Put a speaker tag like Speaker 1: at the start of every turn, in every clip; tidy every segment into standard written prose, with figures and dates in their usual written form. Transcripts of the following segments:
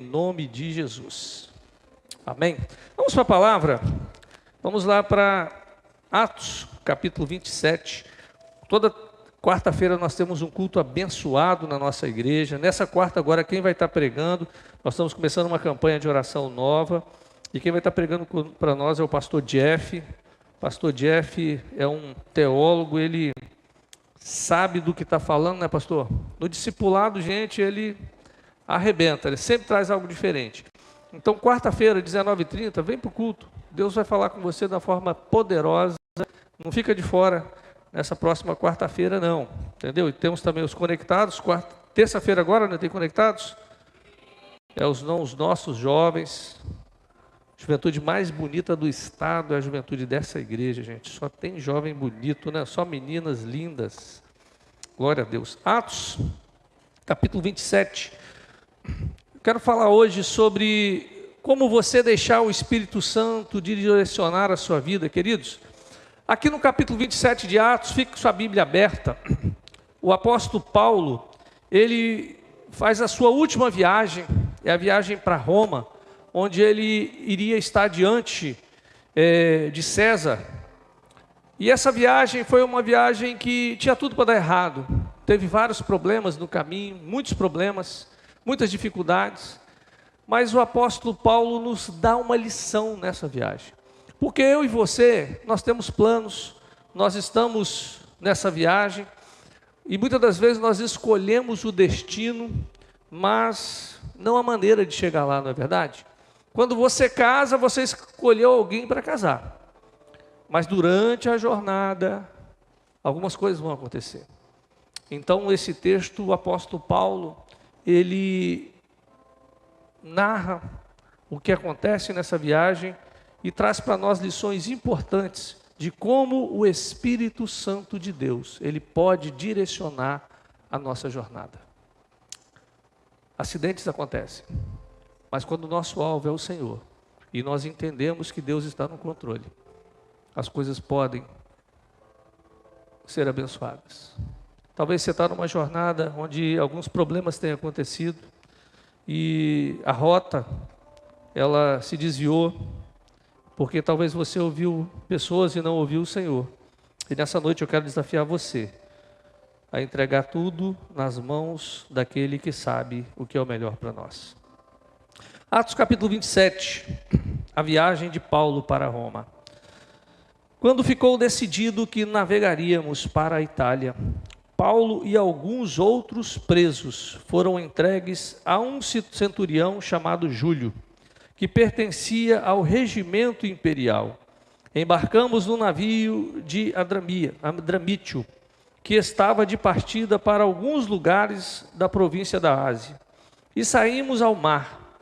Speaker 1: Em nome de Jesus. Amém? Vamos para a palavra? Vamos lá para Atos, capítulo 27. Toda quarta-feira nós temos um culto abençoado na nossa igreja. Nessa quarta agora, quem vai estar pregando? Nós estamos começando uma campanha de oração nova. E quem vai estar pregando para nós é o pastor Jeff. Pastor Jeff é um teólogo, ele sabe do que está falando, né, pastor? No discipulado, gente, ele arrebenta, ele sempre traz algo diferente. Então, quarta-feira, 19h30, vem para o culto. Deus vai falar com você da forma poderosa. Não fica de fora nessa próxima quarta-feira, não. Entendeu? E temos também os conectados. Terça-feira agora, não tem conectados? Os nossos jovens. A juventude mais bonita do estado é a juventude dessa igreja, gente. Só tem jovem bonito, né? Só meninas lindas. Glória a Deus. Atos, capítulo 27. Quero falar hoje sobre como você deixar o Espírito Santo direcionar a sua vida, queridos. Aqui no capítulo 27 de Atos, fique com sua Bíblia aberta. O apóstolo Paulo, ele faz a sua última viagem, é a viagem para Roma, onde ele iria estar diante de César. E essa viagem foi uma viagem que tinha tudo para dar errado. Teve vários problemas no caminho, muitos problemas, muitas dificuldades. Mas o apóstolo Paulo nos dá uma lição nessa viagem. Porque eu e você, nós temos planos, nós estamos nessa viagem, e muitas das vezes nós escolhemos o destino, mas não a maneira de chegar lá, não é verdade? Quando você casa, você escolheu alguém para casar. Mas durante a jornada, algumas coisas vão acontecer. Então, esse texto, o apóstolo Paulo, ele narra o que acontece nessa viagem e traz para nós lições importantes de como o Espírito Santo de Deus, ele pode direcionar a nossa jornada. Acidentes acontecem, mas quando o nosso alvo é o Senhor, e nós entendemos que Deus está no controle, as coisas podem ser abençoadas. Talvez você está numa jornada onde alguns problemas tenham acontecido, e a rota, ela se desviou, porque talvez você ouviu pessoas e não ouviu o Senhor. E nessa noite eu quero desafiar você a entregar tudo nas mãos daquele que sabe o que é o melhor para nós. Atos capítulo 27, a viagem de Paulo para Roma. Quando ficou decidido que navegaríamos para a Itália, Paulo e alguns outros presos foram entregues a um centurião chamado Júlio, que pertencia ao regimento imperial. Embarcamos no navio de Adramítio, que estava de partida para alguns lugares da província da Ásia, e saímos ao mar,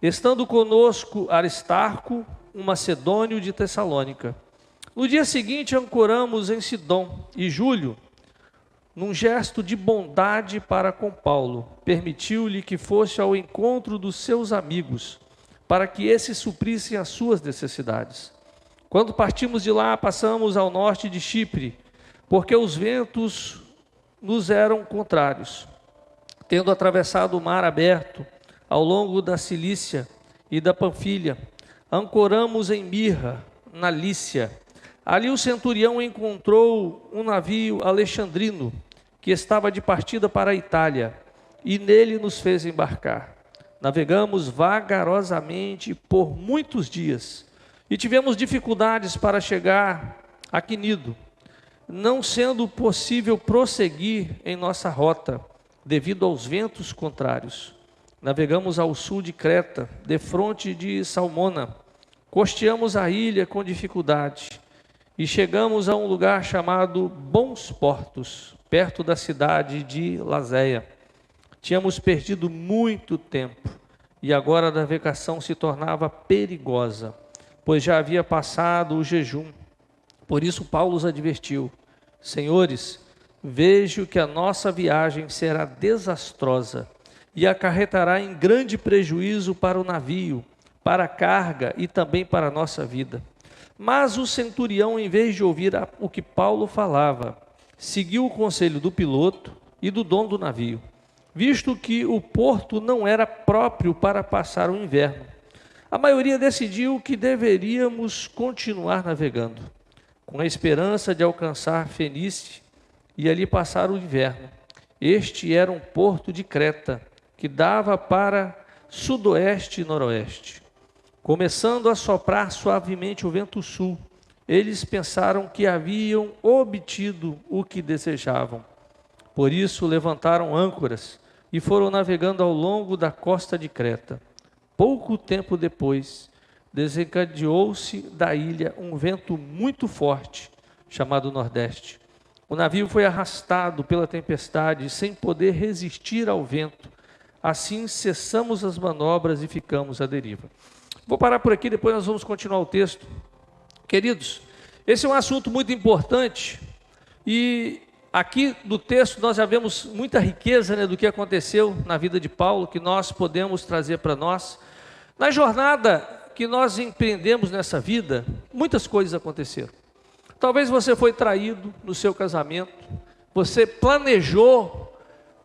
Speaker 1: estando conosco Aristarco, um macedônio de Tessalônica. No dia seguinte ancoramos em Sidom, e Júlio, num gesto de bondade para com Paulo, permitiu-lhe que fosse ao encontro dos seus amigos, para que esses suprissem as suas necessidades. Quando partimos de lá, passamos ao norte de Chipre, porque os ventos nos eram contrários. Tendo atravessado o mar aberto, ao longo da Cilícia e da Panfilha, ancoramos em Mirra, na Lícia. Ali o centurião encontrou um navio alexandrino, que estava de partida para a Itália, e nele nos fez embarcar. Navegamos vagarosamente por muitos dias, e tivemos dificuldades para chegar a Quinido, não sendo possível prosseguir em nossa rota, devido aos ventos contrários. Navegamos ao sul de Creta, defronte de Salmona, costeamos a ilha com dificuldade, e chegamos a um lugar chamado Bons Portos, perto da cidade de Lazéia. Tínhamos perdido muito tempo, e agora a navegação se tornava perigosa, pois já havia passado o jejum. Por isso Paulo os advertiu: Senhores, vejo que a nossa viagem será desastrosa, e acarretará em grande prejuízo para o navio, para a carga e também para a nossa vida. Mas o centurião, em vez de ouvir o que Paulo falava, seguiu o conselho do piloto e do dono do navio. visto que o porto não era próprio para passar o inverno. A maioria decidiu que deveríamos continuar navegando, com a esperança de alcançar Fenícia e ali passar o inverno. Este era um porto de Creta, que dava para sudoeste e noroeste. Começando a soprar suavemente o vento sul, eles pensaram que haviam obtido o que desejavam. Por isso levantaram âncoras e foram navegando ao longo da costa de Creta. Pouco tempo depois, desencadeou-se da ilha um vento muito forte, chamado Nordeste. O navio foi arrastado pela tempestade, sem poder resistir ao vento. Assim, cessamos as manobras e ficamos à deriva. Vou parar por aqui, depois nós vamos continuar o texto. Queridos, esse é um assunto muito importante e aqui do texto nós já vemos muita riqueza, né, do que aconteceu na vida de Paulo, que nós podemos trazer para nós. Na jornada que nós empreendemos nessa vida, muitas coisas aconteceram. Talvez você foi traído no seu casamento, você planejou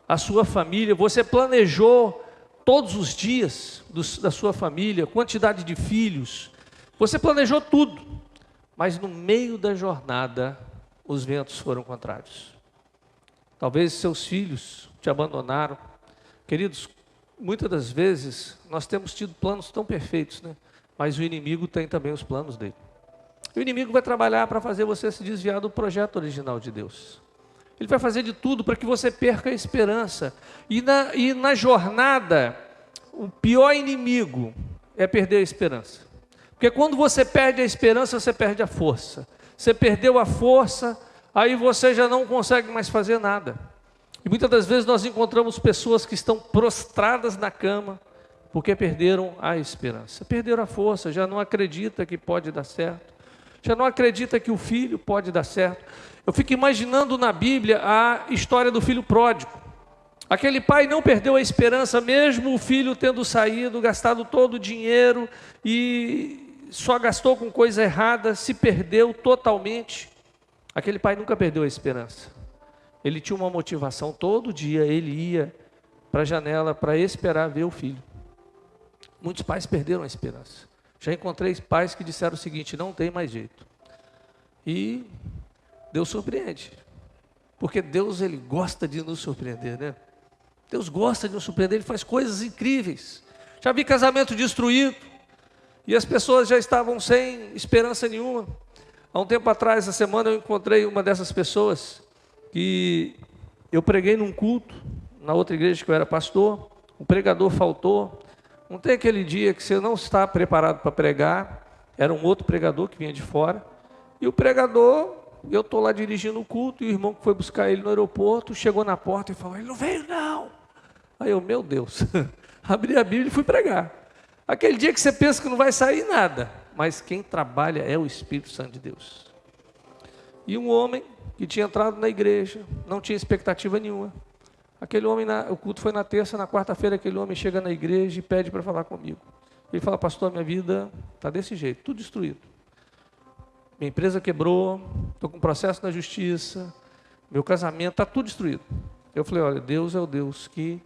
Speaker 1: a sua família, você planejou todos os dias da sua família, quantidade de filhos, você planejou tudo, mas no meio da jornada os ventos foram contrários. Talvez seus filhos te abandonaram. Queridos, muitas das vezes nós temos tido planos tão perfeitos, né? Mas o inimigo tem também os planos dele. O inimigo vai trabalhar para fazer você se desviar do projeto original de Deus. Ele vai fazer de tudo para que você perca a esperança. E na jornada, o pior inimigo é perder a esperança. Porque quando você perde a esperança, você perde a força. Você perdeu a força, aí você já não consegue mais fazer nada. E muitas das vezes nós encontramos pessoas que estão prostradas na cama, porque perderam a esperança. Perderam a força, já não acredita que pode dar certo. Já não acredita que o filho pode dar certo. Eu fico imaginando na Bíblia a história do filho pródigo. Aquele pai não perdeu a esperança, mesmo o filho tendo saído, gastado todo o dinheiro e só gastou com coisa errada, se perdeu totalmente. Aquele pai nunca perdeu a esperança. Ele tinha uma motivação, todo dia ele ia para a janela para esperar ver o filho. Muitos pais perderam a esperança. Já encontrei pais que disseram o seguinte: não tem mais jeito. E Deus surpreende. Porque Deus, Ele gosta de nos surpreender, né? Deus gosta de nos surpreender, Ele faz coisas incríveis. Já vi casamento destruído e as pessoas já estavam sem esperança nenhuma. Há um tempo atrás, essa semana, eu encontrei uma dessas pessoas que eu preguei num culto, na outra igreja que eu era pastor, o pregador faltou. Não tem aquele dia que você não está preparado para pregar, era um outro pregador que vinha de fora, e o pregador, eu estou lá dirigindo o culto, e o irmão que foi buscar ele no aeroporto, chegou na porta e falou: ele não veio não. Aí eu, meu Deus, abri a Bíblia e fui pregar. Aquele dia que você pensa que não vai sair nada, mas quem trabalha é o Espírito Santo de Deus. E um homem que tinha entrado na igreja, não tinha expectativa nenhuma. Aquele homem, o culto foi na terça, na quarta-feira aquele homem chega na igreja e pede para falar comigo. Ele fala: pastor, minha vida está desse jeito, tudo destruído. Minha empresa quebrou, estou com processo na justiça, meu casamento está tudo destruído. Eu falei: olha, Deus é o Deus que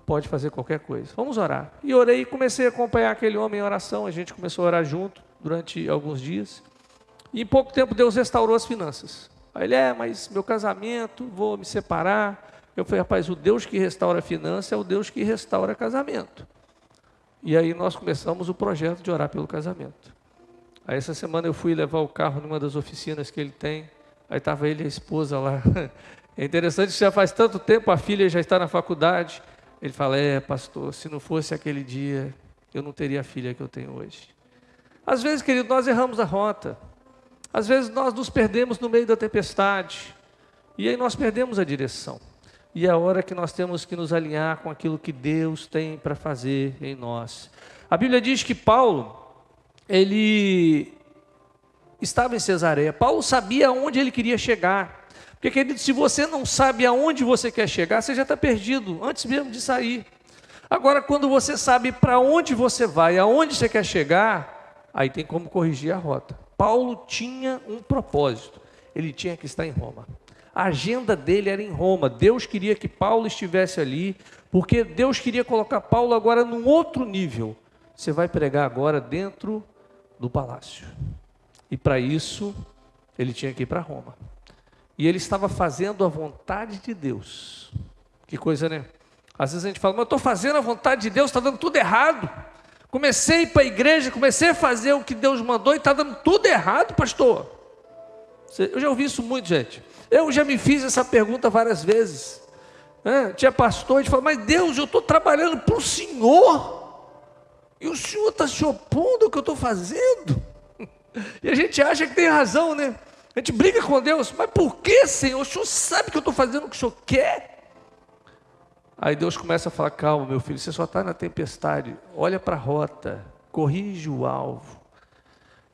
Speaker 1: pode fazer qualquer coisa. Vamos orar. E orei e comecei a acompanhar aquele homem em oração, a gente começou a orar junto durante alguns dias. E em pouco tempo Deus restaurou as finanças. Aí ele: mas meu casamento, vou me separar. Eu falei: rapaz, o Deus que restaura a finança é o Deus que restaura casamento. E aí nós começamos o projeto de orar pelo casamento. Aí essa semana eu fui levar o carro numa das oficinas que ele tem, aí estava ele e a esposa lá. É interessante que já faz tanto tempo, a filha já está na faculdade. Ele fala: pastor, se não fosse aquele dia, eu não teria a filha que eu tenho hoje. Às vezes, querido, nós erramos a rota. Às vezes nós nos perdemos no meio da tempestade. E aí nós perdemos a direção. E é a hora que nós temos que nos alinhar com aquilo que Deus tem para fazer em nós. A Bíblia diz que Paulo, ele estava em Cesareia. Paulo sabia aonde ele queria chegar. Porque, querido, se você não sabe aonde você quer chegar, você já está perdido, antes mesmo de sair. Agora, quando você sabe para onde você vai, aonde você quer chegar, aí tem como corrigir a rota. Paulo tinha um propósito, ele tinha que estar em Roma. A agenda dele era em Roma. Deus queria que Paulo estivesse ali, porque Deus queria colocar Paulo agora num outro nível. Você vai pregar agora dentro do palácio. E para isso, ele tinha que ir para Roma. E ele estava fazendo a vontade de Deus. Que coisa, né? Às vezes a gente fala, mas eu estou fazendo a vontade de Deus, está dando tudo errado. Comecei a ir para a igreja, comecei a fazer o que Deus mandou e está dando tudo errado, pastor. Eu já ouvi isso muito, gente. Eu já me fiz essa pergunta várias vezes. Tinha pastor que fala, mas Deus, eu estou trabalhando para o Senhor. E o Senhor está se opondo ao que eu estou fazendo. E a gente acha que tem razão, né? A gente briga com Deus, mas por que, Senhor? O Senhor sabe que eu estou fazendo o que o Senhor quer? Aí Deus começa a falar, calma meu filho, você só está na tempestade, olha para a rota, corrige o alvo.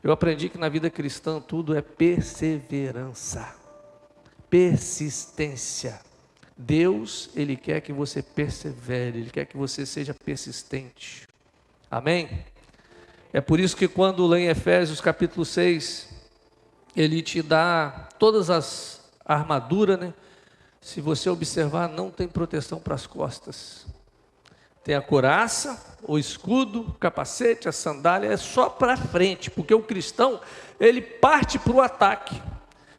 Speaker 1: Eu aprendi que na vida cristã tudo é perseverança, persistência. Deus, Ele quer que você persevere, Ele quer que você seja persistente. Amém? É por isso que quando lá em Efésios capítulo 6, Ele te dá todas as armaduras, né? Se você observar, não tem proteção para as costas. Tem a couraça, o escudo, o capacete, a sandália, é só para frente, porque o cristão, ele parte para o ataque.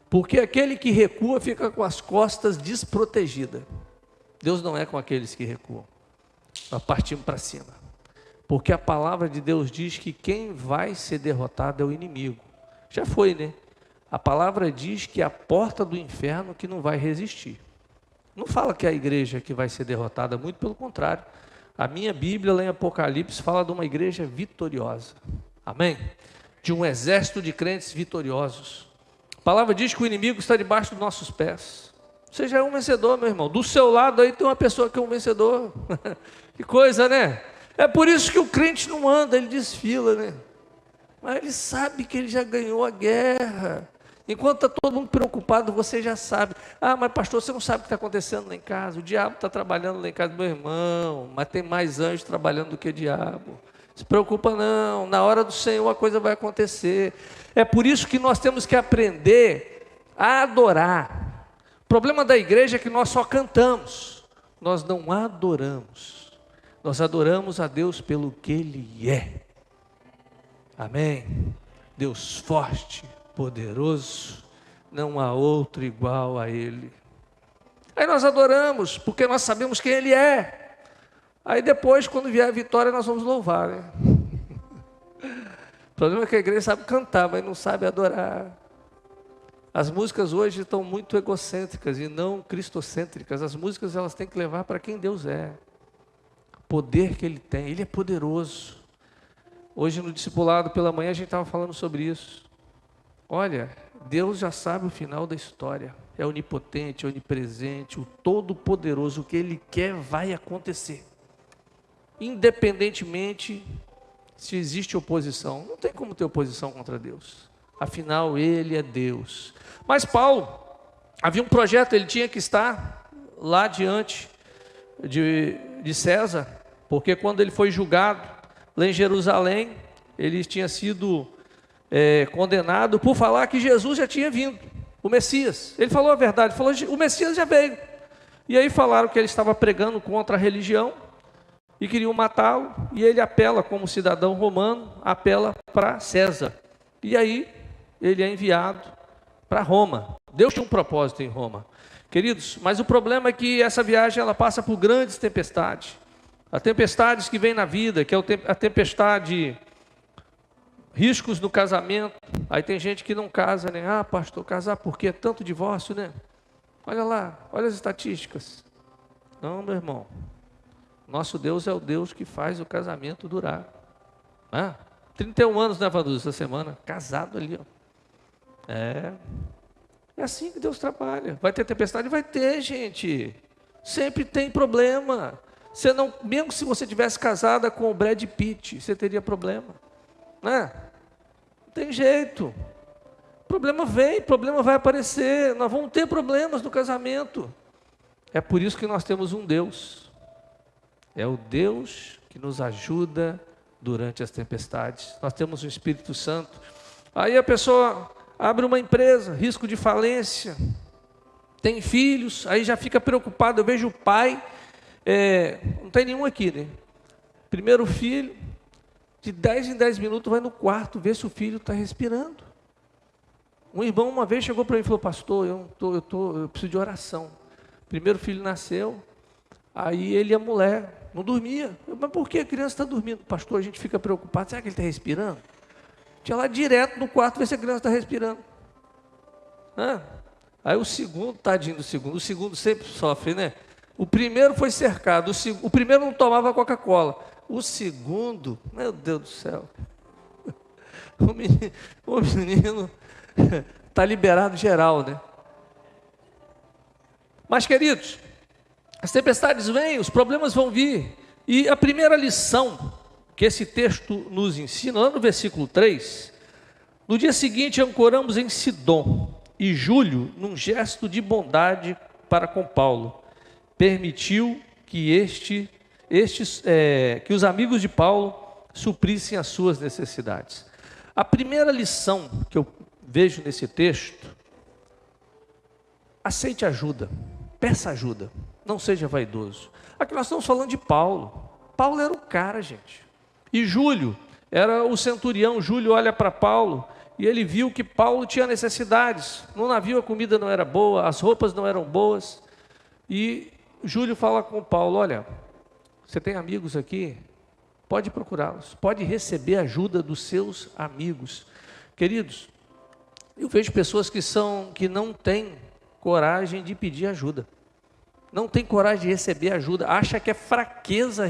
Speaker 1: Porque aquele que recua fica com as costas desprotegidas. Deus não é com aqueles que recuam. Nós partimos para cima. Porque a palavra de Deus diz que quem vai ser derrotado é o inimigo. Já foi, né? A palavra diz que é a porta do inferno que não vai resistir. Não fala que é a igreja que vai ser derrotada, muito pelo contrário. A minha Bíblia, lá em Apocalipse, fala de uma igreja vitoriosa. Amém? De um exército de crentes vitoriosos. A palavra diz que o inimigo está debaixo dos nossos pés. Você já é um vencedor, meu irmão. Do seu lado aí tem uma pessoa que é um vencedor. Que coisa, né? É por isso que o crente não anda, ele desfila, né? Mas ele sabe que ele já ganhou a guerra. Enquanto está todo mundo preocupado, você já sabe. Ah, mas pastor, você não sabe o que está acontecendo lá em casa. O diabo está trabalhando lá em casa, meu irmão. Mas tem mais anjos trabalhando do que diabo. Não se preocupa não. Na hora do Senhor a coisa vai acontecer. É por isso que nós temos que aprender a adorar. O problema da igreja é que nós só cantamos. Nós não adoramos. Nós adoramos a Deus pelo que Ele é. Amém? Deus forte, poderoso, não há outro igual a Ele. Aí nós adoramos, porque nós sabemos quem Ele é. Aí depois, quando vier a vitória, nós vamos louvar, né? O problema é que a igreja sabe cantar, mas não sabe adorar. As músicas hoje estão muito egocêntricas e não cristocêntricas. As músicas elas têm que levar para quem Deus é. O poder que Ele tem, Ele é poderoso. Hoje no discipulado pela manhã a gente estava falando sobre isso. Olha, Deus já sabe o final da história. É onipotente, é onipresente, o todo-poderoso. O que Ele quer vai acontecer. Independentemente se existe oposição. Não tem como ter oposição contra Deus. Afinal, Ele é Deus. Mas Paulo, havia um projeto, ele tinha que estar lá diante de César. Porque quando ele foi julgado lá em Jerusalém, ele tinha sido condenado por falar que Jesus já tinha vindo, o Messias. Ele falou a verdade, falou o Messias já veio. E aí falaram que ele estava pregando contra a religião e queriam matá-lo. E ele apela, como cidadão romano, apela para César. E aí ele é enviado para Roma. Deus tinha um propósito em Roma, queridos. Mas o problema é que essa viagem ela passa por grandes tempestades. As tempestades que vêm na vida, que é a tempestade, riscos no casamento. Aí tem gente que não casa, né? Ah, pastor, casar por quê? Tanto divórcio, né? Olha lá, olha as estatísticas. Não, meu irmão. Nosso Deus é o Deus que faz o casamento durar. 31 anos, né, Vandu, essa semana? Casado ali, ó. É assim que Deus trabalha. Vai ter tempestade? Vai ter, gente. Sempre tem problema. Você não, mesmo se você tivesse casada com o Brad Pitt, você teria problema, né? Não tem jeito. Problema vem, problema vai aparecer. Nós vamos ter problemas no casamento. É por isso que nós temos um Deus. É o Deus que nos ajuda durante as tempestades. Nós temos o Espírito Santo. Aí a pessoa abre uma empresa, risco de falência. tem filhos, aí já fica preocupado. Eu vejo o pai, não tem nenhum aqui, né? Primeiro filho, de 10 em 10 minutos vai no quarto ver se o filho está respirando. Um irmão uma vez chegou para mim e falou: pastor, eu preciso de oração. Primeiro filho nasceu, aí ele e a mulher não dormia. Mas por que a criança está dormindo? Pastor, a gente fica preocupado, será que ele está respirando? Tinha lá direto no quarto ver se a criança está respirando. Aí o segundo, tadinho do segundo, o segundo sempre sofre, né? O primeiro foi cercado, o primeiro não tomava Coca-Cola. O segundo, meu Deus do céu, o menino está liberado geral, né? Mas, queridos, as tempestades vêm, os problemas vão vir. E a primeira lição que esse texto nos ensina, lá no versículo 3, no dia seguinte ancoramos em Sidom, e Júlio, num gesto de bondade para com Paulo, permitiu que que os amigos de Paulo suprissem as suas necessidades. A primeira lição que eu vejo nesse texto: aceite ajuda, peça ajuda, não seja vaidoso. Aqui nós estamos falando de Paulo. Paulo era o cara, gente. E Júlio era o centurião. Júlio olha para Paulo e ele viu que Paulo tinha necessidades. No navio a comida não era boa, as roupas não eram boas. E Júlio fala com Paulo: olha, você tem amigos aqui? Pode procurá-los, pode receber ajuda dos seus amigos. Queridos, eu vejo pessoas que não têm coragem de pedir ajuda. Não tem coragem de receber ajuda, acha que é fraqueza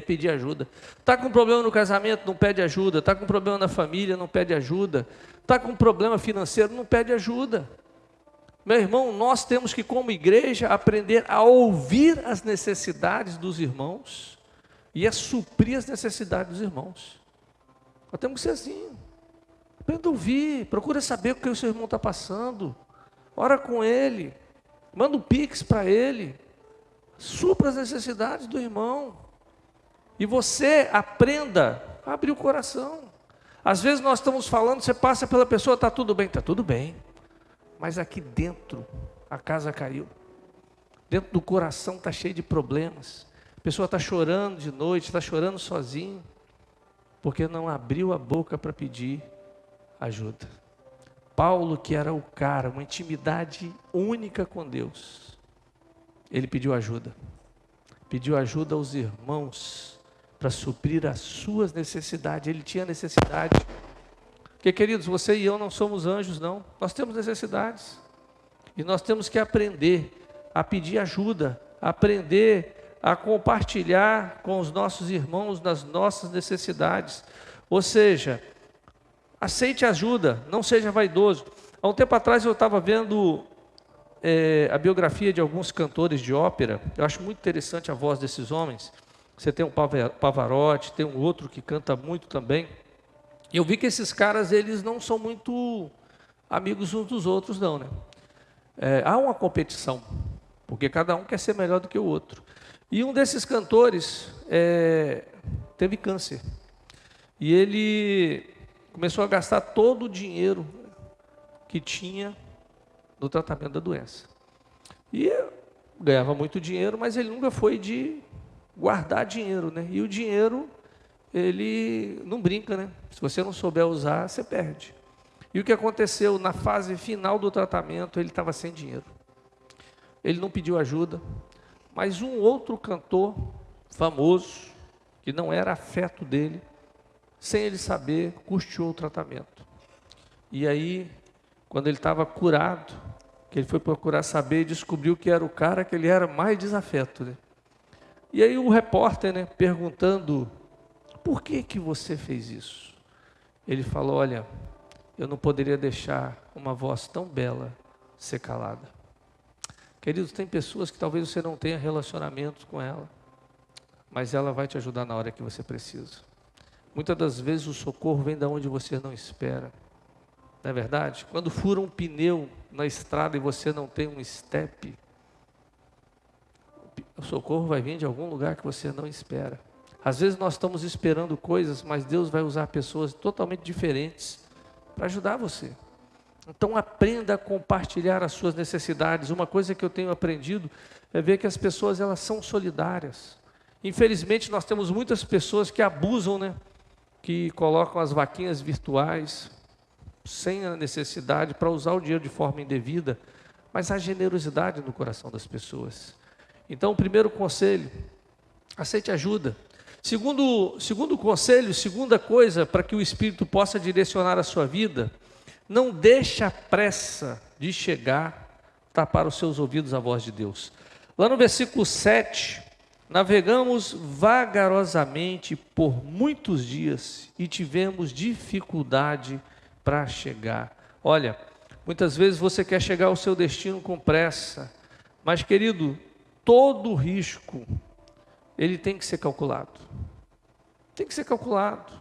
Speaker 1: pedir ajuda. Está com problema no casamento, não pede ajuda. Está com problema na família, não pede ajuda. Está com problema financeiro, não pede ajuda. Meu irmão, nós temos que, como igreja, aprender a ouvir as necessidades dos irmãos e a suprir as necessidades dos irmãos. Nós temos que ser assim. Aprenda a ouvir, procura saber o que o seu irmão está passando. Ora com ele. Manda um pix para ele, supra as necessidades do irmão, e você aprenda a abrir o coração. Às vezes nós estamos falando, você passa pela pessoa, está tudo bem, mas aqui dentro a casa caiu, dentro do coração está cheio de problemas, a pessoa está chorando de noite, está chorando sozinho, porque não abriu a boca para pedir ajuda. Paulo, que era o cara, uma intimidade única com Deus, ele pediu ajuda aos irmãos para suprir as suas necessidades. Ele tinha necessidade, porque, queridos, você e eu não somos anjos, não, nós temos necessidades, e nós temos que aprender a pedir ajuda, aprender a compartilhar com os nossos irmãos nas nossas necessidades, ou seja, aceite ajuda, não seja vaidoso. Há um tempo atrás eu estava vendo a biografia de alguns cantores de ópera. Eu acho muito interessante a voz desses homens. Você tem o Pavarotti, tem um outro que canta muito também. E eu vi que esses caras, eles não são muito amigos uns dos outros, não, né? Há uma competição, porque cada um quer ser melhor do que o outro. E um desses cantores teve câncer. E ele começou a gastar todo o dinheiro que tinha no tratamento da doença. E ganhava muito dinheiro, mas ele nunca foi de guardar dinheiro, né? E o dinheiro, ele não brinca, né? Se você não souber usar, você perde. E o que aconteceu? Na fase final do tratamento, ele estava sem dinheiro. Ele não pediu ajuda, mas um outro cantor famoso, que não era afeto dele, sem ele saber, custeou o tratamento. E aí, quando ele estava curado, que ele foi procurar saber, descobriu que era o cara que ele era mais desafeto, né? E aí o repórter, né, perguntando: por que você fez isso? Ele falou: olha, eu não poderia deixar uma voz tão bela ser calada. Queridos, tem pessoas que talvez você não tenha relacionamento com ela, mas ela vai te ajudar na hora que você precisa. Muitas das vezes o socorro vem de onde você não espera. Não é verdade? Quando fura um pneu na estrada e você não tem um estepe, o socorro vai vir de algum lugar que você não espera. Às vezes nós estamos esperando coisas, mas Deus vai usar pessoas totalmente diferentes para ajudar você. Então aprenda a compartilhar as suas necessidades. Uma coisa que eu tenho aprendido é ver que as pessoas, elas são solidárias. Infelizmente nós temos muitas pessoas que abusam, né? Que colocam as vaquinhas virtuais sem a necessidade para usar o dinheiro de forma indevida, mas há generosidade no coração das pessoas. Então, o primeiro conselho, aceite ajuda. Segundo conselho, segunda coisa para que o Espírito possa direcionar a sua vida, não deixe a pressa de chegar tapar os seus ouvidos à voz de Deus. Lá no versículo 7, navegamos vagarosamente por muitos dias e tivemos dificuldade para chegar. Olha, muitas vezes você quer chegar ao seu destino com pressa, mas querido, todo risco, ele tem que ser calculado. Tem que ser calculado.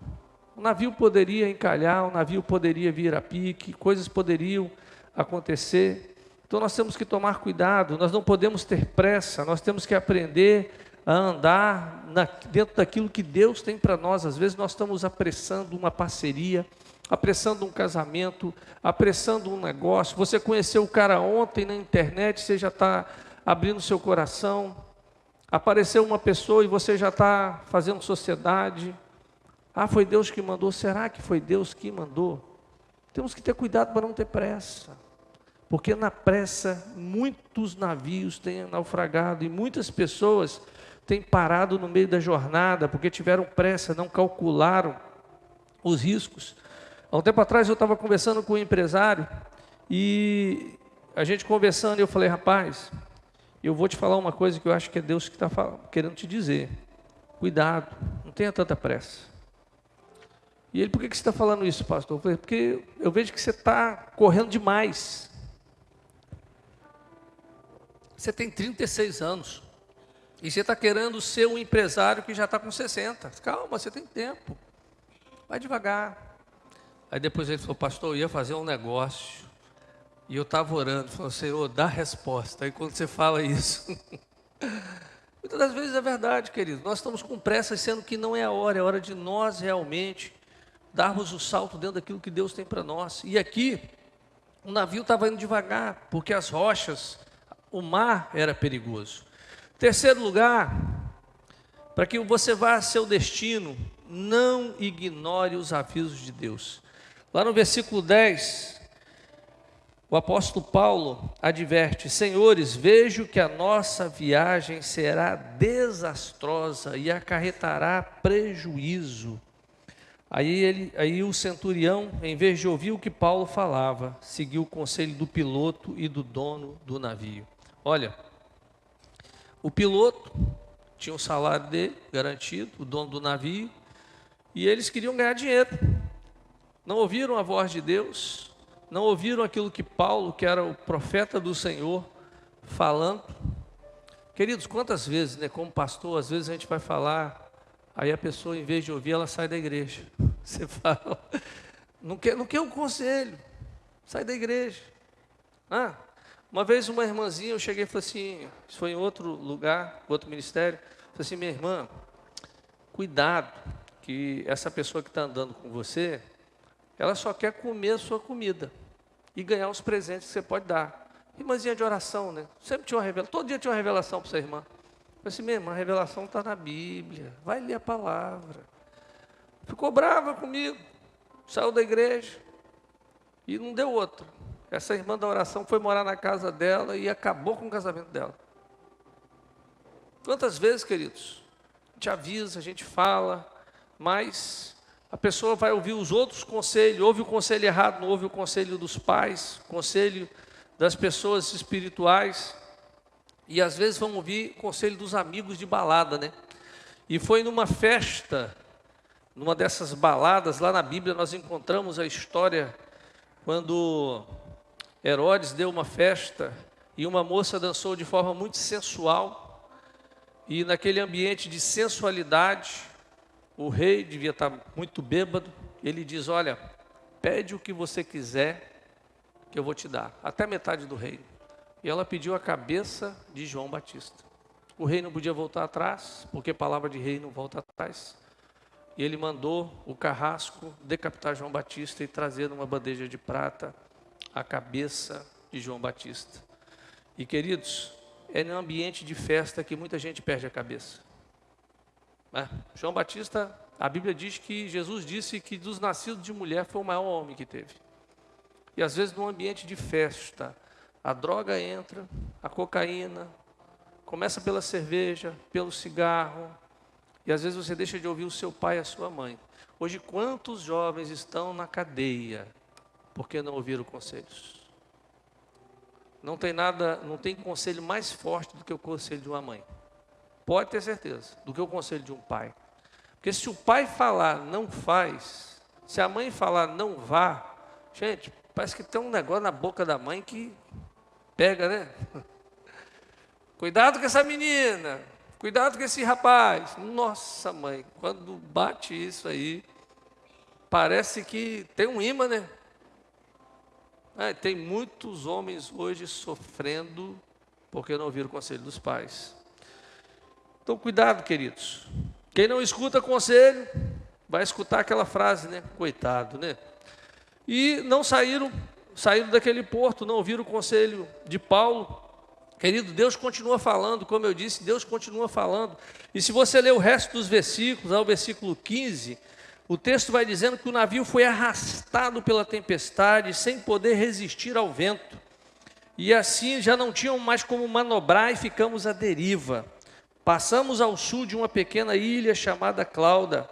Speaker 1: O navio poderia encalhar, o navio poderia vir a pique, coisas poderiam acontecer. Então nós temos que tomar cuidado, nós não podemos ter pressa, nós temos que aprender a andar dentro daquilo que Deus tem para nós. Às vezes nós estamos apressando uma parceria, apressando um casamento, apressando um negócio. Você conheceu o cara ontem na internet, você já está abrindo seu coração. Apareceu uma pessoa e você já está fazendo sociedade. Ah, foi Deus que mandou. Será que foi Deus que mandou? Temos que ter cuidado para não ter pressa. Porque na pressa, muitos navios têm naufragado e muitas pessoas têm parado no meio da jornada, porque tiveram pressa, não calcularam os riscos. Há um tempo atrás eu estava conversando com um empresário e a gente conversando, eu falei, rapaz, eu vou te falar uma coisa que eu acho que é Deus que está querendo te dizer. Cuidado, não tenha tanta pressa. E ele, por que você está falando isso, pastor? Eu falei, porque eu vejo que você está correndo demais. Você tem 36 anos. E você está querendo ser um empresário que já está com 60. Calma, você tem tempo. Vai devagar. Aí depois ele falou, pastor, eu ia fazer um negócio. E eu estava orando, falou, Senhor, dá resposta. Aí quando você fala isso, muitas das vezes é verdade, querido. Nós estamos com pressa, sendo que não é hora de nós realmente darmos o salto dentro daquilo que Deus tem para nós. E aqui, o navio estava indo devagar, porque as rochas, o mar era perigoso. Terceiro lugar, para que você vá a seu destino, não ignore os avisos de Deus. Lá no versículo 10, o apóstolo Paulo adverte, senhores, vejo que a nossa viagem será desastrosa e acarretará prejuízo. Aí o centurião, em vez de ouvir o que Paulo falava, seguiu o conselho do piloto e do dono do navio. Olha, o piloto tinha o salário dele garantido, o dono do navio, e eles queriam ganhar dinheiro. Não ouviram a voz de Deus, não ouviram aquilo que Paulo, que era o profeta do Senhor, falando. Queridos, quantas vezes, né, como pastor, às vezes a gente vai falar, aí a pessoa, em vez de ouvir, ela sai da igreja. Você fala, não quer um conselho, sai da igreja. Uma vez uma irmãzinha, eu cheguei e falei assim, isso foi em outro lugar, outro ministério, falei assim, minha irmã, cuidado, que essa pessoa que está andando com você, ela só quer comer a sua comida e ganhar os presentes que você pode dar. Irmãzinha de oração, né? Sempre tinha uma revelação, todo dia tinha uma revelação para essa irmã. Eu falei assim, minha irmã, a revelação está na Bíblia, vai ler a palavra. Ficou brava comigo, saiu da igreja e não deu outra. Essa irmã da oração foi morar na casa dela e acabou com o casamento dela. Quantas vezes, queridos, a gente avisa, a gente fala, mas a pessoa vai ouvir os outros conselhos, ouve o conselho errado, não ouve o conselho dos pais, o conselho das pessoas espirituais, e às vezes vão ouvir o conselho dos amigos de balada, né? E foi numa festa, numa dessas baladas, lá na Bíblia nós encontramos a história quando Herodes deu uma festa e uma moça dançou de forma muito sensual, e naquele ambiente de sensualidade, o rei devia estar muito bêbado, ele diz, olha, pede o que você quiser, que eu vou te dar, até metade do reino. E ela pediu a cabeça de João Batista. O rei não podia voltar atrás, porque palavra de rei não volta atrás. E ele mandou o carrasco decapitar João Batista e trazer numa bandeja de prata a cabeça de João Batista. E queridos, é no ambiente de festa que muita gente perde a cabeça. João Batista, a Bíblia diz que Jesus disse que dos nascidos de mulher foi o maior homem que teve. E às vezes num ambiente de festa, a droga entra, a cocaína, começa pela cerveja, pelo cigarro, e às vezes você deixa de ouvir o seu pai e a sua mãe. Hoje, quantos jovens estão na cadeia porque não ouviram conselhos? Não tem nada, não tem conselho mais forte do que o conselho de uma mãe. Pode ter certeza, do que o conselho de um pai. Porque se o pai falar, não faz, se a mãe falar, não vá, gente, parece que tem um negócio na boca da mãe que pega, né? Cuidado com essa menina, cuidado com esse rapaz. Nossa, mãe, quando bate isso aí, parece que tem um imã, né? Tem muitos homens hoje sofrendo porque não ouviram o conselho dos pais. Então, cuidado, queridos. Quem não escuta conselho, vai escutar aquela frase, né? Coitado, né? E não saíram daquele porto, não ouviram o conselho de Paulo. Querido, Deus continua falando, como eu disse, Deus continua falando. E se você ler o resto dos versículos, ao versículo 15, o texto vai dizendo que o navio foi arrastado pela tempestade, sem poder resistir ao vento. E assim já não tinham mais como manobrar e ficamos à deriva. Passamos ao sul de uma pequena ilha chamada Clauda.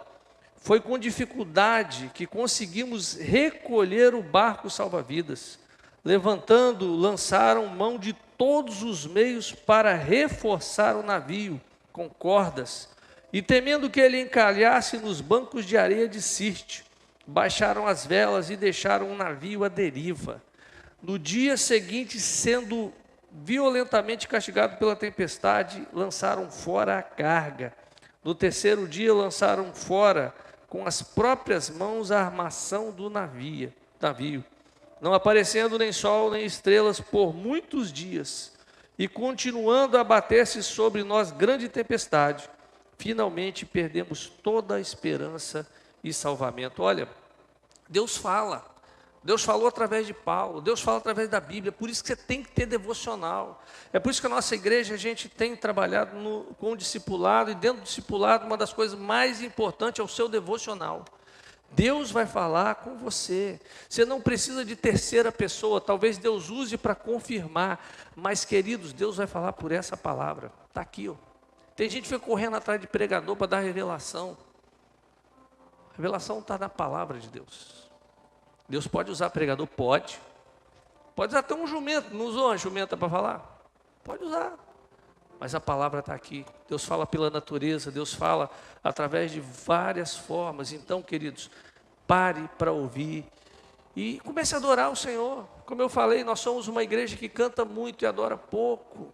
Speaker 1: Foi com dificuldade que conseguimos recolher o barco salva-vidas. Levantando, lançaram mão de todos os meios para reforçar o navio com cordas. E temendo que ele encalhasse nos bancos de areia de Sirte, baixaram as velas e deixaram o navio à deriva. No dia seguinte, sendo violentamente castigado pela tempestade, lançaram fora a carga. No terceiro dia, lançaram fora com as próprias mãos a armação do navio, não aparecendo nem sol nem estrelas por muitos dias, e continuando a bater-se sobre nós grande tempestade, finalmente perdemos toda a esperança e salvamento. Olha, Deus fala. Deus falou através de Paulo, Deus fala através da Bíblia, por isso que você tem que ter devocional. É por isso que a nossa igreja, a gente tem trabalhado com o discipulado, e dentro do discipulado, uma das coisas mais importantes é o seu devocional. Deus vai falar com você. Você não precisa de terceira pessoa, talvez Deus use para confirmar, mas queridos, Deus vai falar por essa palavra. Está aqui, ó. Tem gente que fica correndo atrás de pregador para dar revelação. A revelação está na palavra de Deus. Deus pode usar pregador? Pode. Pode usar até um jumento. Não usou uma jumenta para falar? Pode usar. Mas a palavra está aqui. Deus fala pela natureza, Deus fala através de várias formas. Então, queridos, pare para ouvir e comece a adorar o Senhor. Como eu falei, nós somos uma igreja que canta muito e adora pouco.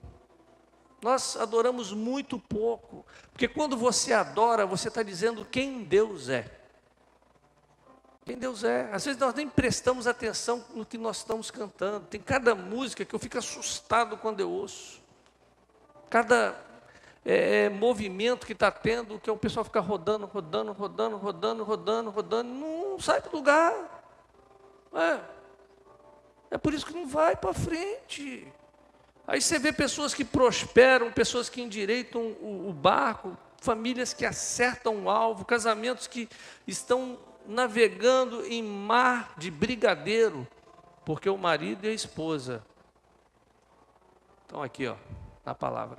Speaker 1: Nós adoramos muito pouco. Porque quando você adora, você está dizendo quem Deus é. Quem Deus é. Às vezes nós nem prestamos atenção no que nós estamos cantando. Tem cada música que eu fico assustado quando eu ouço. Cada movimento que está tendo, que o pessoal fica rodando, não sai do lugar. É por isso que não vai para frente. Aí você vê pessoas que prosperam, pessoas que endireitam o barco, famílias que acertam o alvo, casamentos que estão navegando em mar de brigadeiro, porque o marido e a esposa estão aqui, ó, na palavra.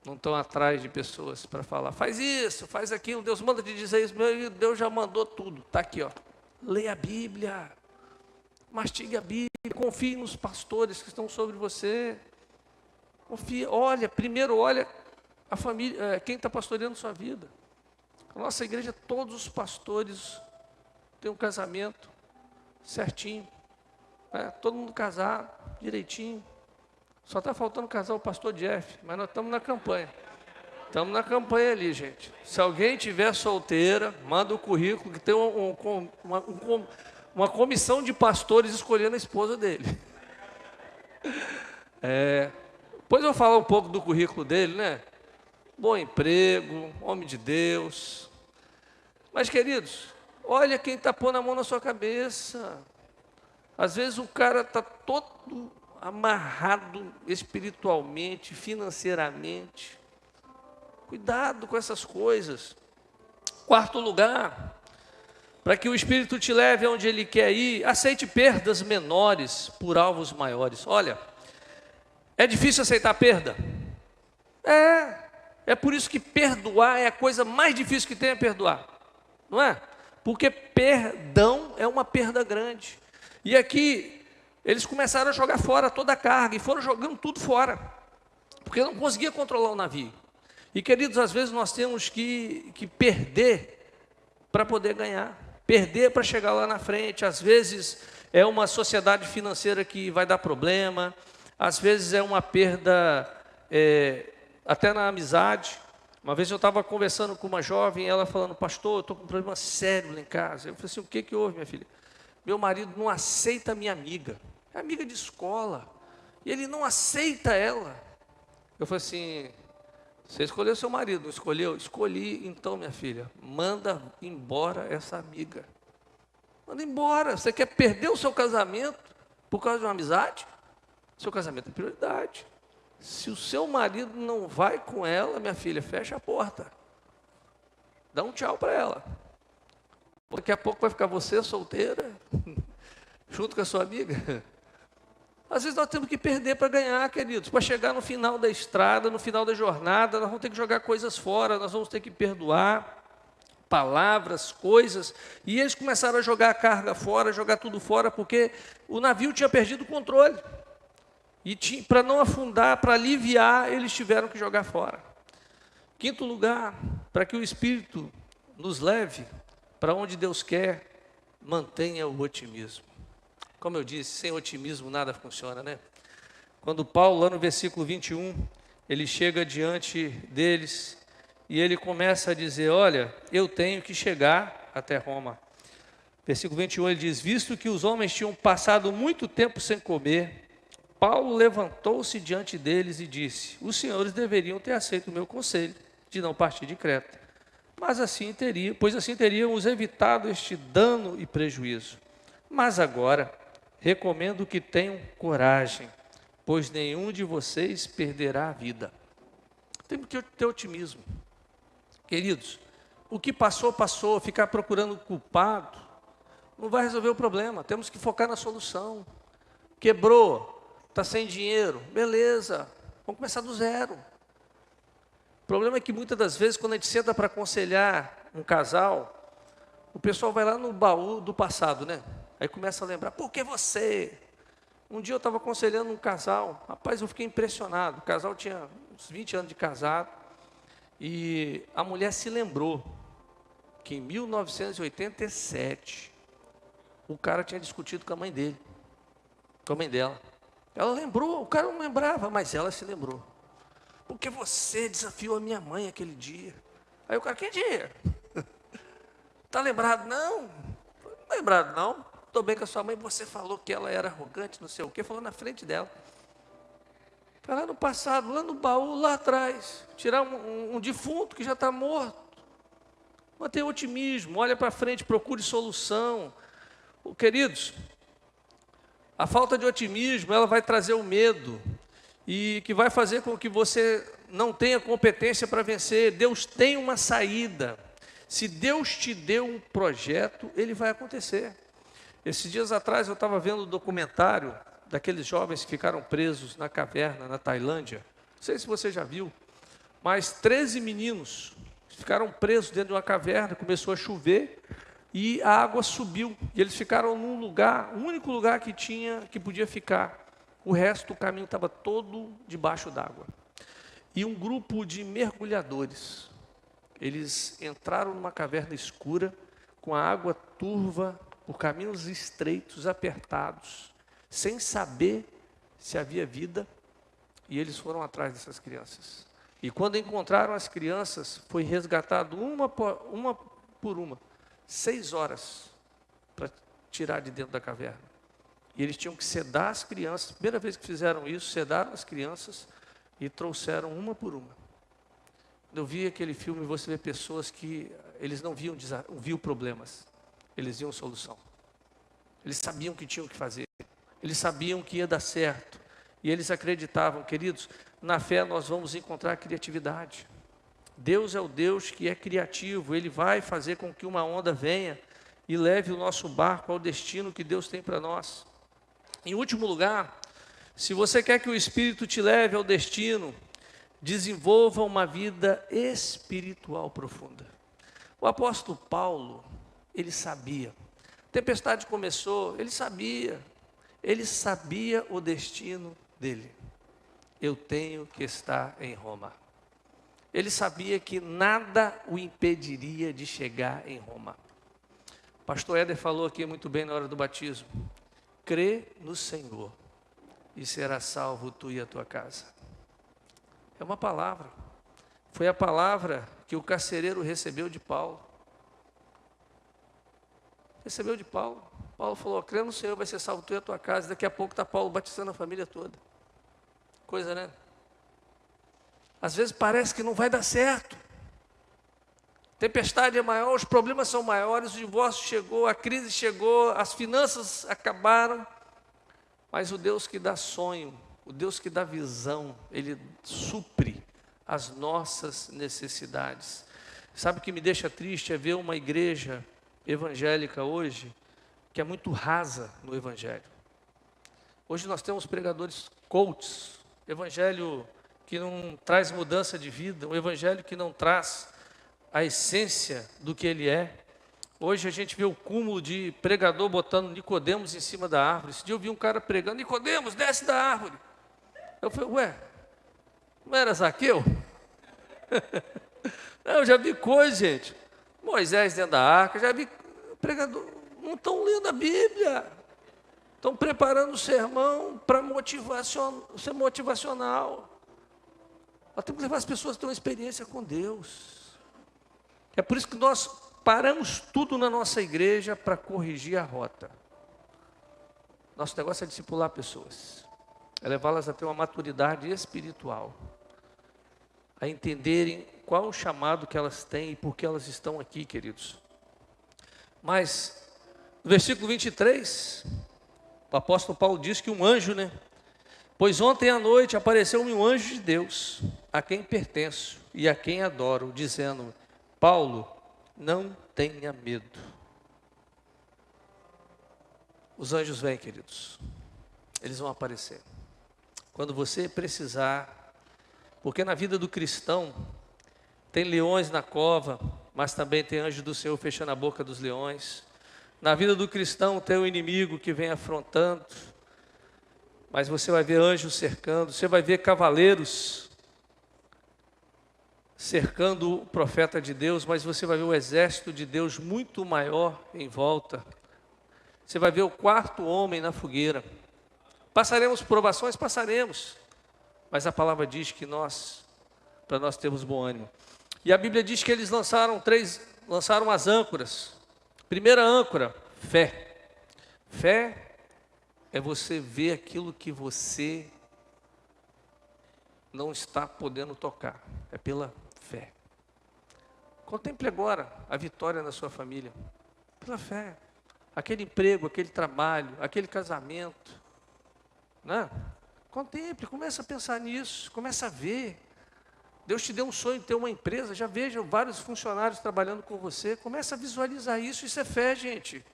Speaker 1: Não estão atrás de pessoas para falar, faz isso, faz aquilo, Deus manda te dizer isso, Deus já mandou tudo, está aqui, ó. Leia a Bíblia, mastigue a Bíblia, confie nos pastores que estão sobre você, confie, primeiro olha a família, quem está pastoreando sua vida. A nossa igreja, todos os pastores têm um casamento certinho, todo mundo casado, direitinho. Só está faltando casar o pastor Jeff, mas nós estamos na campanha. Estamos na campanha ali, gente. Se alguém tiver solteira, manda o currículo, que tem uma comissão de pastores escolhendo a esposa dele. Depois eu vou falar um pouco do currículo dele, né? Bom emprego, homem de Deus. Mas, queridos, olha quem está pondo a mão na sua cabeça. Às vezes o cara está todo amarrado espiritualmente, financeiramente. Cuidado com essas coisas. Quarto lugar, para que o Espírito te leve aonde Ele quer ir, aceite perdas menores por alvos maiores. Olha, é difícil aceitar perda? É por isso que perdoar é a coisa mais difícil que tem, é perdoar. Não é? Porque perdão é uma perda grande. E aqui, eles começaram a jogar fora toda a carga, e foram jogando tudo fora, porque não conseguia controlar o navio. E queridos, às vezes nós temos que perder para poder ganhar, perder para chegar lá na frente. Às vezes é uma sociedade financeira que vai dar problema, às vezes é uma perda até na amizade. Uma vez eu estava conversando com uma jovem, ela falando: pastor, eu estou com um problema sério lá em casa. Eu falei assim: o que houve, minha filha? Meu marido não aceita a minha amiga, é amiga de escola, e ele não aceita ela. Eu falei assim: você escolheu seu marido, não escolheu? Escolhi. Então, minha filha, manda embora essa amiga. Manda embora. Você quer perder o seu casamento por causa de uma amizade? Seu casamento é prioridade. Se o seu marido não vai com ela, minha filha, fecha a porta. Dá um tchau para ela. Daqui a pouco vai ficar você solteira, junto com a sua amiga. Às vezes nós temos que perder para ganhar, queridos. Para chegar no final da estrada, no final da jornada, nós vamos ter que jogar coisas fora, nós vamos ter que perdoar palavras, coisas. E eles começaram a jogar a carga fora, jogar tudo fora, porque o navio tinha perdido o controle. E para não afundar, para aliviar, eles tiveram que jogar fora. Quinto lugar, para que o Espírito nos leve para onde Deus quer, mantenha o otimismo. Como eu disse, sem otimismo nada funciona, né? Quando Paulo, lá no versículo 21, ele chega diante deles e ele começa a dizer: olha, eu tenho que chegar até Roma. Versículo 21, ele diz: visto que os homens tinham passado muito tempo sem comer, Paulo levantou-se diante deles e disse: os senhores deveriam ter aceito o meu conselho de não partir de Creta, pois assim teríamos evitado este dano e prejuízo. Mas agora recomendo que tenham coragem, pois nenhum de vocês perderá a vida. Temos que ter otimismo. Queridos, o que passou, passou. Ficar procurando culpado não vai resolver o problema. Temos que focar na solução. Quebrou, está sem dinheiro, beleza, vamos começar do zero. O problema é que muitas das vezes, quando a gente senta para aconselhar um casal, o pessoal vai lá no baú do passado, né? Aí começa a lembrar: por que você? Um dia eu estava aconselhando um casal, rapaz, eu fiquei impressionado. O casal tinha uns 20 anos de casado, e a mulher se lembrou que em 1987, o cara tinha discutido com a mãe dele, com a mãe dela. Ela lembrou, o cara não lembrava, mas ela se lembrou. Porque você desafiou a minha mãe aquele dia. Aí o cara: que dia? Está lembrado? Não, não lembrado não. Estou bem com a sua mãe, você falou que ela era arrogante, não sei o quê, falou na frente dela. Foi lá no passado, lá no baú, lá atrás. Tirar um defunto que já está morto. Mantenha otimismo, olha para frente, procure solução. Queridos, a falta de otimismo, ela vai trazer o medo, e que vai fazer com que você não tenha competência para vencer. Deus tem uma saída. Se Deus te deu um projeto, ele vai acontecer. Esses dias atrás eu estava vendo um documentário daqueles jovens que ficaram presos na caverna, na Tailândia. Não sei se você já viu, mas 13 meninos ficaram presos dentro de uma caverna, começou a chover e a água subiu. E eles ficaram num lugar, o único lugar que podia ficar. O resto do caminho estava todo debaixo d'água. E um grupo de mergulhadores, eles entraram numa caverna escura, com a água turva, por caminhos estreitos, apertados, sem saber se havia vida, e eles foram atrás dessas crianças. E quando encontraram as crianças, foi resgatado uma por uma, 6 horas para tirar de dentro da caverna. E eles tinham que sedar as crianças. Primeira vez que fizeram isso, sedaram as crianças e trouxeram uma por uma. Eu vi aquele filme, você vê pessoas que eles não viam problemas, eles viam solução. Eles sabiam o que tinham que fazer. Eles sabiam que ia dar certo. E eles acreditavam, queridos, na fé nós vamos encontrar criatividade. Deus é o Deus que é criativo, Ele vai fazer com que uma onda venha e leve o nosso barco ao destino que Deus tem para nós. Em último lugar, se você quer que o Espírito te leve ao destino, desenvolva uma vida espiritual profunda. O apóstolo Paulo, ele sabia. A tempestade começou, ele sabia o destino dele. Eu tenho que estar em Roma. Ele sabia que nada o impediria de chegar em Roma. O pastor Éder falou aqui muito bem na hora do batismo. Crê no Senhor e será salvo tu e a tua casa. É uma palavra. Foi a palavra que o carcereiro recebeu de Paulo. Recebeu de Paulo. Paulo falou, crê no Senhor, vai ser salvo tu e a tua casa. Daqui a pouco está Paulo batizando a família toda. Coisa, né? Às vezes parece que não vai dar certo. Tempestade é maior, os problemas são maiores, o divórcio chegou, a crise chegou, as finanças acabaram. Mas o Deus que dá sonho, o Deus que dá visão, Ele supre as nossas necessidades. Sabe o que me deixa triste é ver uma igreja evangélica hoje, que é muito rasa no evangelho. Hoje nós temos pregadores coaches, evangelho que não traz mudança de vida, um evangelho que não traz a essência do que ele é. Hoje a gente vê o cúmulo de pregador botando Nicodemos em cima da árvore. Esse dia eu vi um cara pregando, Nicodemos, desce da árvore. Eu falei, ué, não era Zaqueu? Não, eu já vi coisa, gente. Moisés dentro da arca, já vi pregador, não estão lendo a Bíblia. Estão preparando o sermão para ser motivacional. Nós temos que levar as pessoas a ter uma experiência com Deus. É por isso que nós paramos tudo na nossa igreja para corrigir a rota. Nosso negócio é discipular pessoas. É levá-las a ter uma maturidade espiritual. A entenderem qual o chamado que elas têm e por que elas estão aqui, queridos. Mas, no versículo 23, o apóstolo Paulo diz que um anjo, Pois ontem à noite apareceu-me um anjo de Deus, a quem pertenço e a quem adoro, dizendo, Paulo, não tenha medo. Os anjos vêm, queridos. Eles vão aparecer. Quando você precisar, porque na vida do cristão, tem leões na cova, mas também tem anjo do Senhor fechando a boca dos leões. Na vida do cristão tem o inimigo que vem afrontando, mas você vai ver anjos cercando, você vai ver cavaleiros cercando o profeta de Deus, mas você vai ver o exército de Deus muito maior em volta. Você vai ver o quarto homem na fogueira. Passaremos provações? Passaremos. Mas a palavra diz que para nós termos bom ânimo. E a Bíblia diz que eles lançaram as âncoras. Primeira âncora, fé. Fé é você ver aquilo que você não está podendo tocar. É pela fé. Contemple agora a vitória na sua família. Pela fé. Aquele emprego, aquele trabalho, aquele casamento. Contemple, começa a pensar nisso, começa a ver. Deus te deu um sonho de ter uma empresa, já veja vários funcionários trabalhando com você, começa a visualizar isso é fé, gente.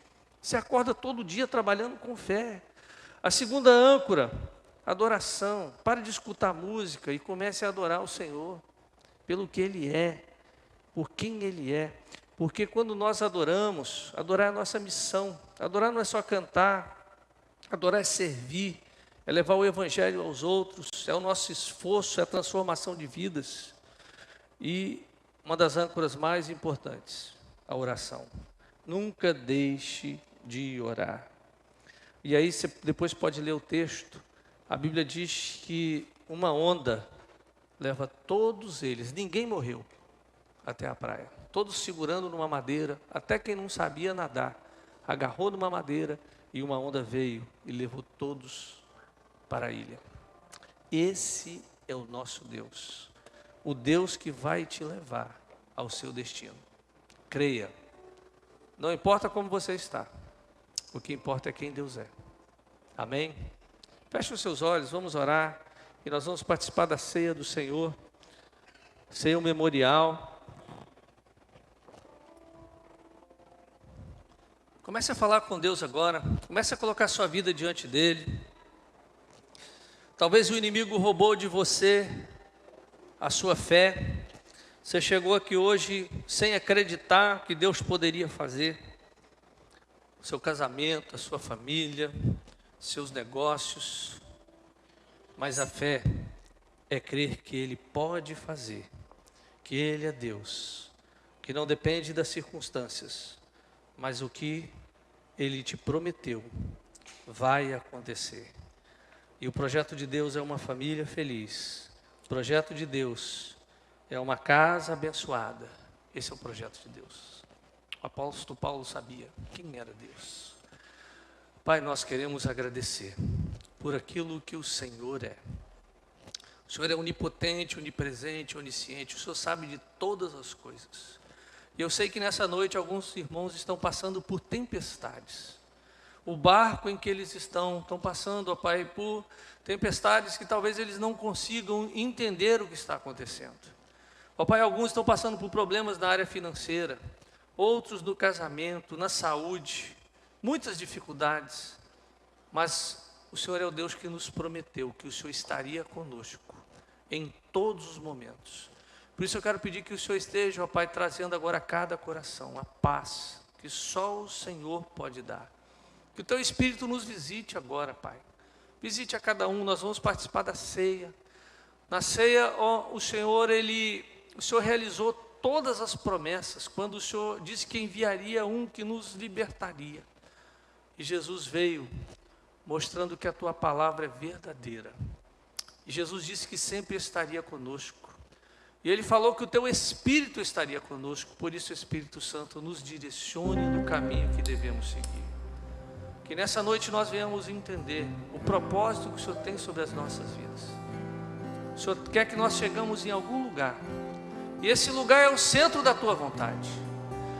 Speaker 1: Você acorda todo dia trabalhando com fé. A segunda âncora, adoração. Pare de escutar música e comece a adorar o Senhor, pelo que Ele é, por quem Ele é. Porque quando nós adoramos, adorar é a nossa missão. Adorar não é só cantar, adorar é servir, é levar o Evangelho aos outros, é o nosso esforço, é a transformação de vidas. E uma das âncoras mais importantes, a oração. Nunca deixe de orar. E aí você depois pode ler o texto. A Bíblia diz que uma onda leva todos eles, ninguém morreu, até a praia. Todos segurando numa madeira, até quem não sabia nadar, agarrou numa madeira e uma onda veio e levou todos para a ilha. Esse é o nosso Deus, o Deus que vai te levar ao seu destino. Creia, não importa como você está, o que importa é quem Deus é. Amém? Feche os seus olhos, vamos orar e nós vamos participar da ceia do Senhor, ceia memorial. Comece a falar com Deus agora, comece a colocar sua vida diante dele. Talvez o inimigo roubou de você a sua fé. Você chegou aqui hoje sem acreditar que Deus poderia fazer. O seu casamento, a sua família, seus negócios. Mas a fé é crer que Ele pode fazer, que Ele é Deus, que não depende das circunstâncias, mas o que Ele te prometeu vai acontecer. E o projeto de Deus é uma família feliz. O projeto de Deus é uma casa abençoada. Esse é o projeto de Deus. O apóstolo Paulo sabia quem era Deus. Pai, nós queremos agradecer por aquilo que o Senhor é. O Senhor é onipotente, onipresente, onisciente. O Senhor sabe de todas as coisas. E eu sei que nessa noite alguns irmãos estão passando por tempestades. O barco em que eles estão passando, ó Pai, por tempestades que talvez eles não consigam entender o que está acontecendo. Ó Pai, alguns estão passando por problemas na área financeira, outros no casamento, na saúde, muitas dificuldades. Mas o Senhor é o Deus que nos prometeu que o Senhor estaria conosco em todos os momentos. Por isso eu quero pedir que o Senhor esteja, ó Pai, trazendo agora a cada coração a paz que só o Senhor pode dar. Que o Teu Espírito nos visite agora, Pai. Visite a cada um, nós vamos participar da ceia. Na ceia, ó, o Senhor realizou todas as promessas, quando o Senhor disse que enviaria um que nos libertaria. E Jesus veio, mostrando que a Tua palavra é verdadeira. E Jesus disse que sempre estaria conosco. E Ele falou que o Teu Espírito estaria conosco, por isso o Espírito Santo nos direcione no caminho que devemos seguir. Que nessa noite nós venhamos entender o propósito que o Senhor tem sobre as nossas vidas. O Senhor quer que nós chegamos em algum lugar. E esse lugar é o centro da Tua vontade.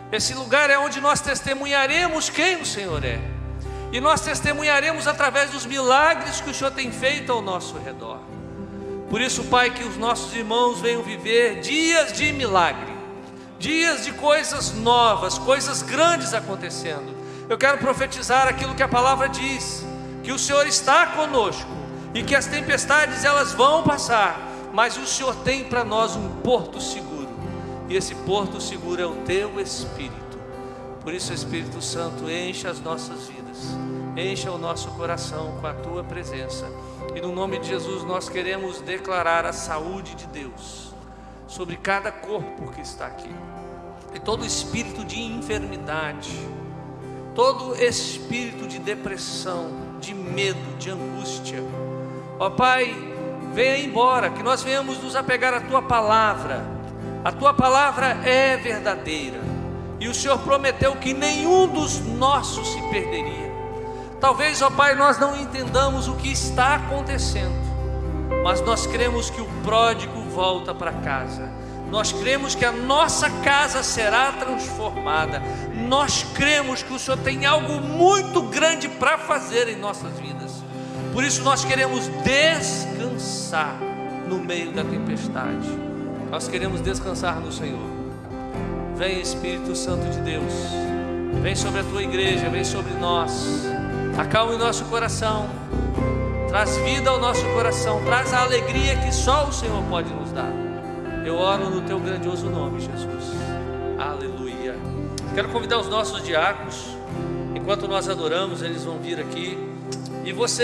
Speaker 1: Esse lugar é onde nós testemunharemos quem o Senhor é. E nós testemunharemos através dos milagres que o Senhor tem feito ao nosso redor. Por isso, Pai, que os nossos irmãos venham viver dias de milagre. Dias de coisas novas, coisas grandes acontecendo. Eu quero profetizar aquilo que a palavra diz, que o Senhor está conosco e que as tempestades elas vão passar, mas o Senhor tem para nós um porto seguro, e esse porto seguro é o Teu Espírito. Por isso, Espírito Santo, encha as nossas vidas, encha o nosso coração com a Tua presença, e no nome de Jesus nós queremos declarar a saúde de Deus sobre cada corpo que está aqui, e todo espírito de enfermidade, todo espírito de depressão, de medo, de angústia, ó Pai, venha embora, que nós venhamos nos apegar à Tua palavra. A Tua palavra é verdadeira, e o Senhor prometeu que nenhum dos nossos se perderia. Talvez, ó Pai, nós não entendamos o que está acontecendo, mas nós cremos que o pródigo volta para casa. Nós cremos que a nossa casa será transformada. Nós cremos que o Senhor tem algo muito grande para fazer em nossas vidas. Por isso nós queremos descansar no meio da tempestade. Nós queremos descansar no Senhor. Vem, Espírito Santo de Deus. Vem sobre a Tua igreja, vem sobre nós. Acalme o nosso coração. Traz vida ao nosso coração. Traz a alegria que só o Senhor pode nos dar. Eu oro no Teu grandioso nome, Jesus. Aleluia. Quero convidar os nossos diáconos. Enquanto nós adoramos, eles vão vir aqui. E você